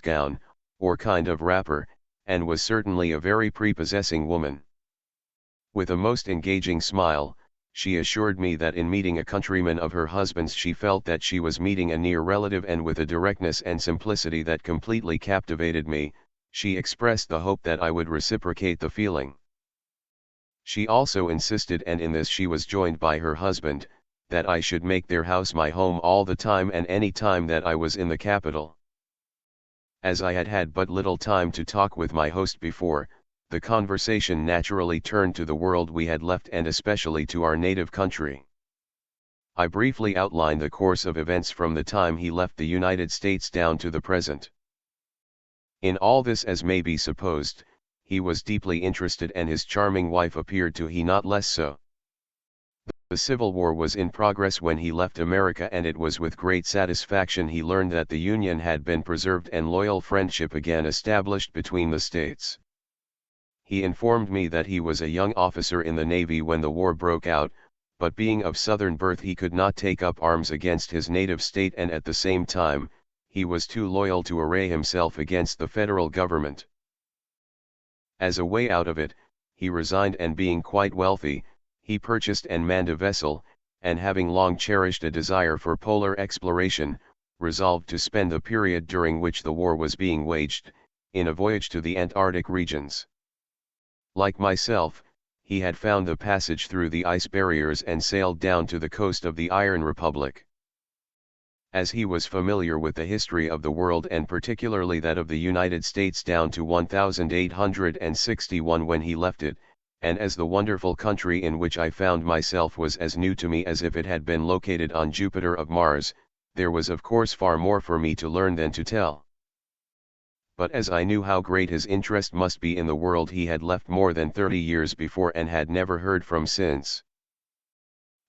gown, or kind of wrapper, and was certainly a very prepossessing woman. With a most engaging smile, she assured me that in meeting a countryman of her husband's she felt that she was meeting a near relative, and with a directness and simplicity that completely captivated me, she expressed the hope that I would reciprocate the feeling. She also insisted, and in this she was joined by her husband, that I should make their house my home all the time and any time that I was in the capital. As I had had but little time to talk with my host before, the conversation naturally turned to the world we had left, and especially to our native country. I briefly outlined the course of events from the time he left the United States down to the present. In all this, as may be supposed, he was deeply interested, and his charming wife appeared to he not less so. The Civil War was in progress when he left America, and it was with great satisfaction he learned that the Union had been preserved and loyal friendship again established between the states. He informed me that he was a young officer in the Navy when the war broke out, but being of Southern birth he could not take up arms against his native state, and at the same time, he was too loyal to array himself against the federal government. As a way out of it, he resigned, and being quite wealthy, he purchased and manned a vessel, and having long cherished a desire for polar exploration, resolved to spend the period during which the war was being waged, in a voyage to the Antarctic regions. Like myself, he had found the passage through the ice barriers and sailed down to the coast of the Iron Republic. As he was familiar with the history of the world, and particularly that of the United States down to 1861 when he left it, and as the wonderful country in which I found myself was as new to me as if it had been located on Jupiter of Mars, there was of course far more for me to learn than to tell. But as I knew how great his interest must be in the world he had left more than 30 years before and had never heard from since,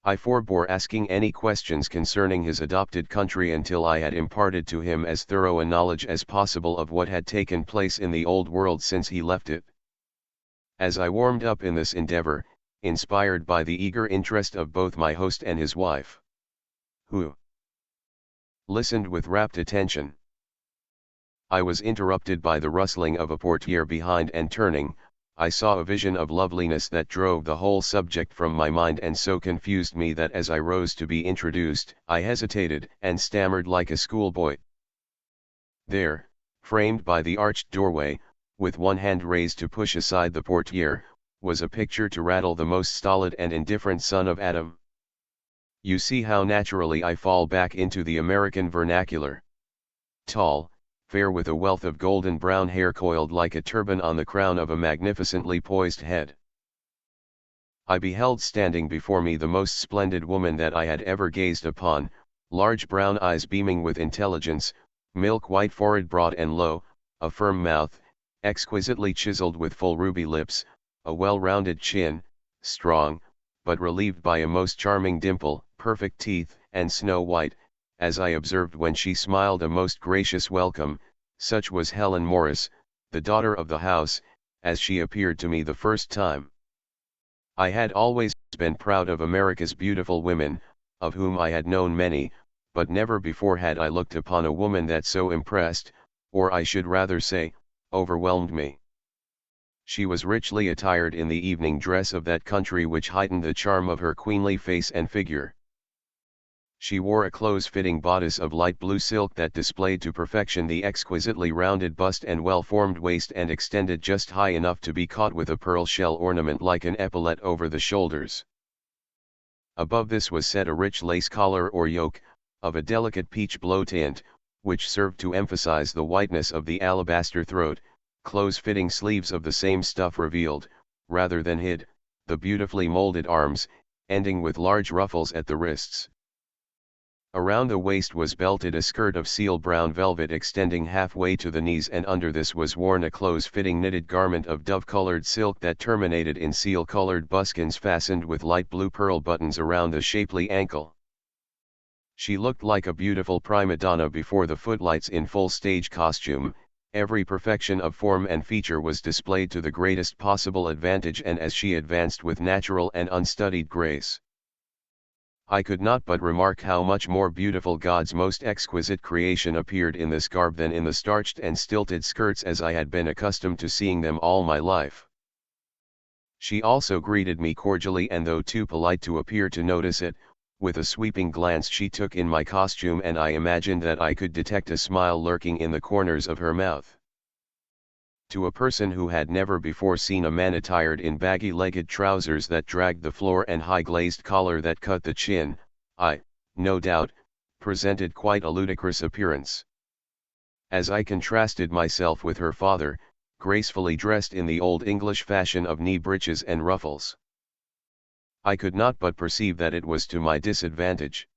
I forbore asking any questions concerning his adopted country until I had imparted to him as thorough a knowledge as possible of what had taken place in the Old World since he left it. As I warmed up in this endeavor, inspired by the eager interest of both my host and his wife, who listened with rapt attention, I was interrupted by the rustling of a portiere behind, and turning, I saw a vision of loveliness that drove the whole subject from my mind, and so confused me that as I rose to be introduced, I hesitated and stammered like a schoolboy. There, framed by the arched doorway, with one hand raised to push aside the portiere, was a picture to rattle the most stolid and indifferent son of Adam. You see how naturally I fall back into the American vernacular. Tall, fair, with a wealth of golden brown hair coiled like a turban on the crown of a magnificently poised head. I beheld standing before me the most splendid woman that I had ever gazed upon, large brown eyes beaming with intelligence, milk-white forehead broad and low, a firm mouth, exquisitely chiseled with full ruby lips, a well-rounded chin, strong, but relieved by a most charming dimple, perfect teeth, and snow white, as I observed when she smiled a most gracious welcome. Such was Helen Morris, the daughter of the house, as she appeared to me the first time. I had always been proud of America's beautiful women, of whom I had known many, but never before had I looked upon a woman that so impressed, or I should rather say, overwhelmed me. She was richly attired in the evening dress of that country which heightened the charm of her queenly face and figure. She wore a close-fitting bodice of light blue silk that displayed to perfection the exquisitely rounded bust and well-formed waist, and extended just high enough to be caught with a pearl shell ornament like an epaulette over the shoulders. Above this was set a rich lace collar or yoke, of a delicate peach-blow tint, which served to emphasize the whiteness of the alabaster throat. Close-fitting sleeves of the same stuff revealed, rather than hid, the beautifully molded arms, ending with large ruffles at the wrists. Around the waist was belted a skirt of seal brown velvet extending halfway to the knees, and under this was worn a close-fitting knitted garment of dove-colored silk that terminated in seal-colored buskins fastened with light blue pearl buttons around the shapely ankle. She looked like a beautiful prima donna before the footlights in full stage costume. Every perfection of form and feature was displayed to the greatest possible advantage, and as she advanced with natural and unstudied grace, I could not but remark how much more beautiful God's most exquisite creation appeared in this garb than in the starched and stilted skirts as I had been accustomed to seeing them all my life. She also greeted me cordially, and though too polite to appear to notice it, with a sweeping glance she took in my costume, and I imagined that I could detect a smile lurking in the corners of her mouth. To a person who had never before seen a man attired in baggy-legged trousers that dragged the floor and high-glazed collar that cut the chin, I, no doubt, presented quite a ludicrous appearance. As I contrasted myself with her father, gracefully dressed in the old English fashion of knee breeches and ruffles, I could not but perceive that it was to my disadvantage.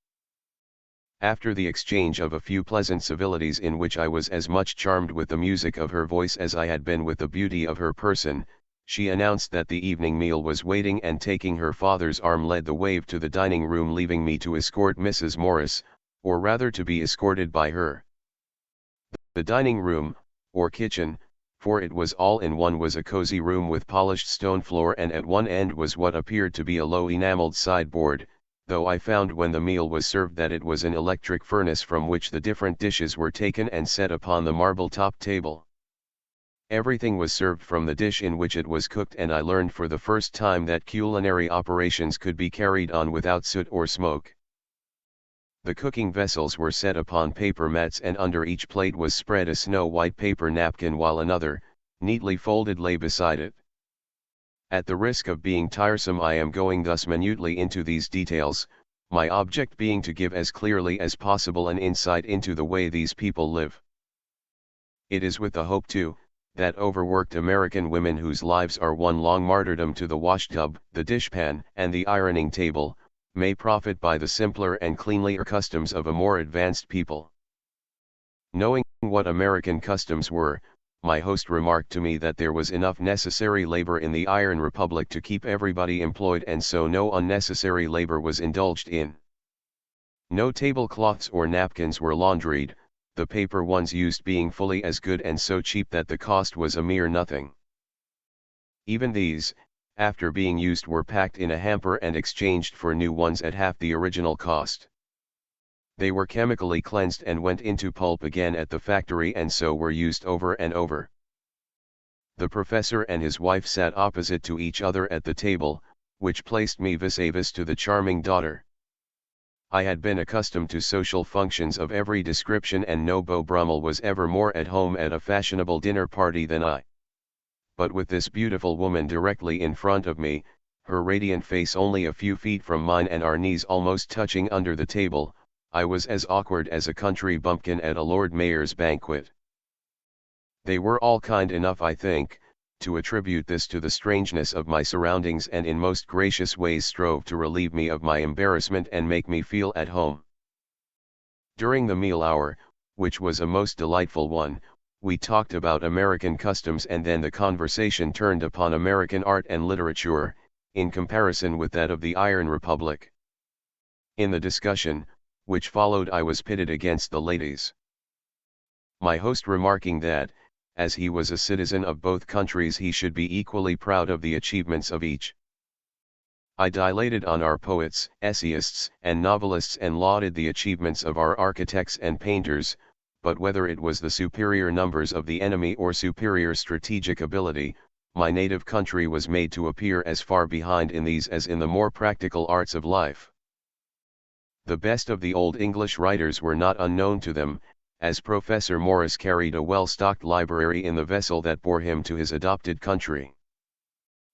After the exchange of a few pleasant civilities, in which I was as much charmed with the music of her voice as I had been with the beauty of her person, she announced that the evening meal was waiting, and taking her father's arm led the way to the dining room, leaving me to escort Mrs. Morris, or rather to be escorted by her. The dining room, or kitchen, for it was all in one, was a cozy room with polished stone floor, and at one end was what appeared to be a low enameled sideboard, though I found when the meal was served that it was an electric furnace from which the different dishes were taken and set upon the marble-top table. Everything was served from the dish in which it was cooked, and I learned for the first time that culinary operations could be carried on without soot or smoke. The cooking vessels were set upon paper mats, and under each plate was spread a snow-white paper napkin, while another, neatly folded, lay beside it. At the risk of being tiresome, I am going thus minutely into these details, my object being to give as clearly as possible an insight into the way these people live. It is with the hope, too, that overworked American women, whose lives are one long martyrdom to the washtub, the dishpan, and the ironing table, may profit by the simpler and cleanlier customs of a more advanced people. Knowing what American customs were, my host remarked to me that there was enough necessary labor in the Iron Republic to keep everybody employed, and so no unnecessary labor was indulged in. No tablecloths or napkins were laundried, the paper ones used being fully as good and so cheap that the cost was a mere nothing. Even these, after being used, were packed in a hamper and exchanged for new ones at half the original cost. They were chemically cleansed and went into pulp again at the factory, and so were used over and over. The professor and his wife sat opposite to each other at the table, which placed me vis-a-vis to the charming daughter. I had been accustomed to social functions of every description, and no Beau Brummel was ever more at home at a fashionable dinner party than I. But with this beautiful woman directly in front of me, her radiant face only a few feet from mine, and our knees almost touching under the table, I was as awkward as a country bumpkin at a Lord Mayor's banquet. They were all kind enough, I think, to attribute this to the strangeness of my surroundings, and in most gracious ways strove to relieve me of my embarrassment and make me feel at home. During the meal hour, which was a most delightful one, we talked about American customs, and then the conversation turned upon American art and literature, in comparison with that of the Iron Republic. In the discussion, which followed, I was pitted against the ladies. My host remarking that, as he was a citizen of both countries, he should be equally proud of the achievements of each. I dilated on our poets, essayists, and novelists, and lauded the achievements of our architects and painters, but whether it was the superior numbers of the enemy or superior strategic ability, my native country was made to appear as far behind in these as in the more practical arts of life. The best of the old English writers were not unknown to them, as Professor Morris carried a well-stocked library in the vessel that bore him to his adopted country.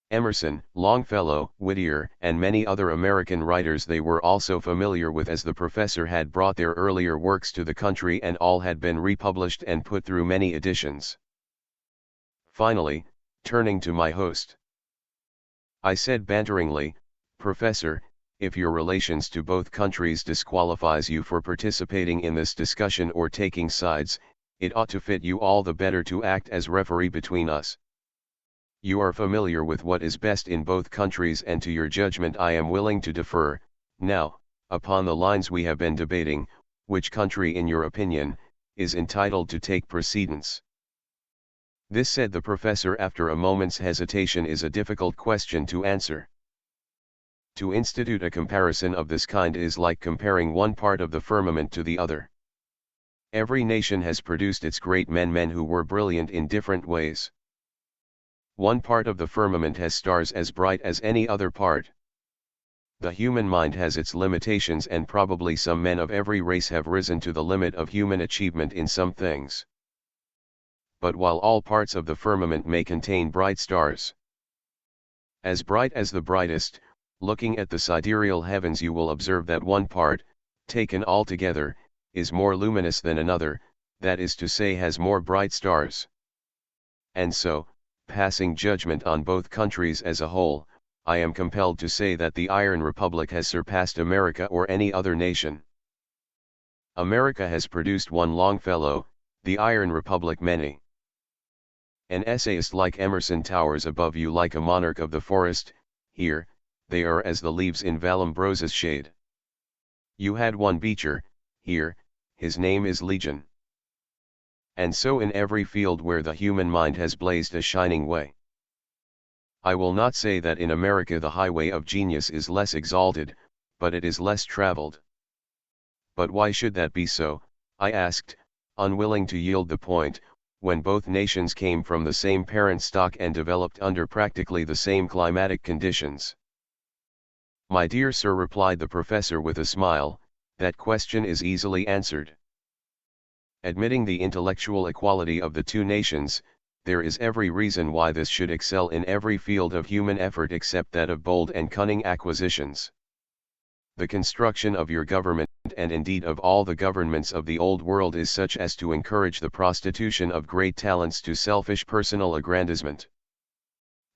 Emerson, Longfellow, Whittier, and many other American writers they were also familiar with, as the professor had brought their earlier works to the country, and all had been republished and put through many editions. Finally, turning to my host, I said banteringly, "Professor, if your relations to both countries disqualifies you for participating in this discussion or taking sides, it ought to fit you all the better to act as referee between us. You are familiar with what is best in both countries, and to your judgment I am willing to defer. Now, upon the lines we have been debating, which country, in your opinion, is entitled to take precedence?" This, said the professor after a moment's hesitation, is a difficult question to answer. To institute a comparison of this kind is like comparing one part of the firmament to the other. Every nation has produced its great men who were brilliant in different ways. One part of the firmament has stars as bright as any other part. The human mind has its limitations, and probably some men of every race have risen to the limit of human achievement in some things. But while all parts of the firmament may contain bright stars, as bright as the brightest, looking at the sidereal heavens you will observe that one part, taken altogether, is more luminous than another, that is to say has more bright stars. And so, passing judgment on both countries as a whole, I am compelled to say that the Iron Republic has surpassed America or any other nation. America has produced one Longfellow, the Iron Republic many. An essayist like Emerson towers above you like a monarch of the forest. Here, they are as the leaves in Vallambrosa's shade. You had one Beecher, here, his name is Legion. And so in every field where the human mind has blazed a shining way. I will not say that in America the highway of genius is less exalted, but it is less traveled. But why should that be so, I asked, unwilling to yield the point, when both nations came from the same parent stock and developed under practically the same climatic conditions. My dear sir, replied the professor with a smile, that question is easily answered. Admitting the intellectual equality of the two nations, there is every reason why this should excel in every field of human effort except that of bold and cunning acquisitions. The construction of your government, and indeed of all the governments of the old world, is such as to encourage the prostitution of great talents to selfish personal aggrandizement.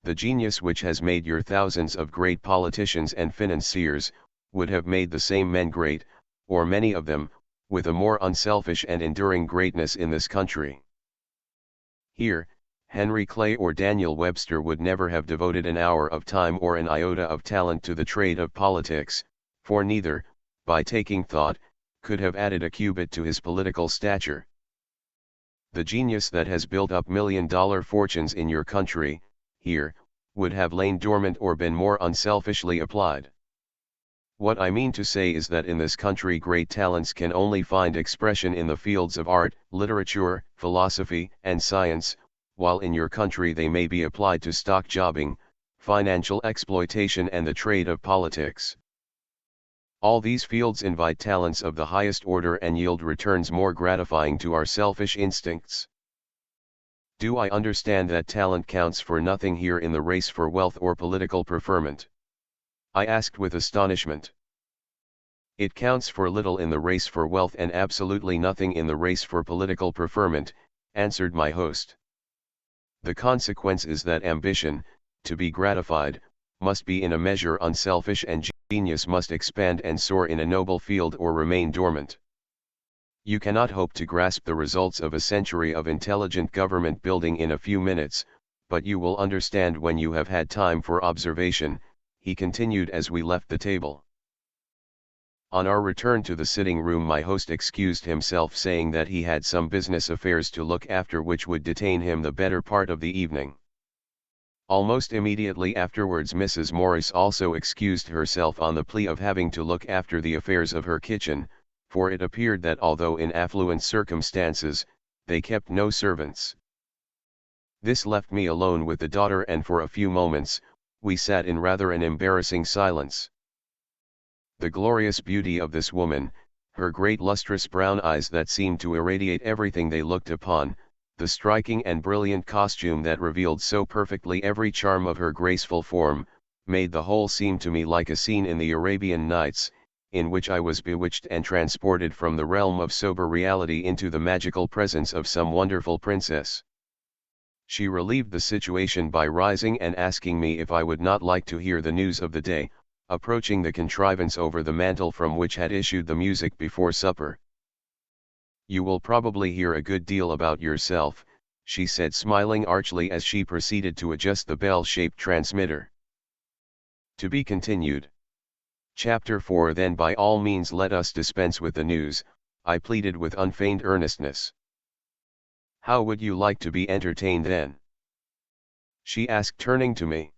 The genius which has made your thousands of great politicians and financiers, would have made the same men great, or many of them, with a more unselfish and enduring greatness in this country. Here, Henry Clay or Daniel Webster would never have devoted an hour of time or an iota of talent to the trade of politics, for neither, by taking thought, could have added a cubit to his political stature. The genius that has built up million-dollar fortunes in your country, here, would have lain dormant or been more unselfishly applied. What I mean to say is that in this country great talents can only find expression in the fields of art, literature, philosophy, and science, while in your country they may be applied to stock jobbing, financial exploitation, and the trade of politics. All these fields invite talents of the highest order and yield returns more gratifying to our selfish instincts. Do I understand that talent counts for nothing here in the race for wealth or political preferment? I asked with astonishment. It counts for little in the race for wealth and absolutely nothing in the race for political preferment, answered my host. The consequence is that ambition, to be gratified, must be in a measure unselfish, and genius must expand and soar in a noble field or remain dormant. You cannot hope to grasp the results of a century of intelligent government building in a few minutes, but you will understand when you have had time for observation, he continued as we left the table. On our return to the sitting room my host excused himself, saying that he had some business affairs to look after which would detain him the better part of the evening. Almost immediately afterwards Mrs. Morris also excused herself on the plea of having to look after the affairs of her kitchen, for it appeared that although in affluent circumstances, they kept no servants. This left me alone with the daughter, and for a few moments, we sat in rather an embarrassing silence. The glorious beauty of this woman, her great lustrous brown eyes that seemed to irradiate everything they looked upon, the striking and brilliant costume that revealed so perfectly every charm of her graceful form, made the whole seem to me like a scene in the Arabian Nights, in which I was bewitched and transported from the realm of sober reality into the magical presence of some wonderful princess. She relieved the situation by rising and asking me if I would not like to hear the news of the day, approaching the contrivance over the mantel from which had issued the music before supper. You will probably hear a good deal about yourself, she said, smiling archly as she proceeded to adjust the bell-shaped transmitter. To be continued. Chapter 4. Then by all means let us dispense with the news, I pleaded with unfeigned earnestness. How would you like to be entertained then? She asked, turning to me.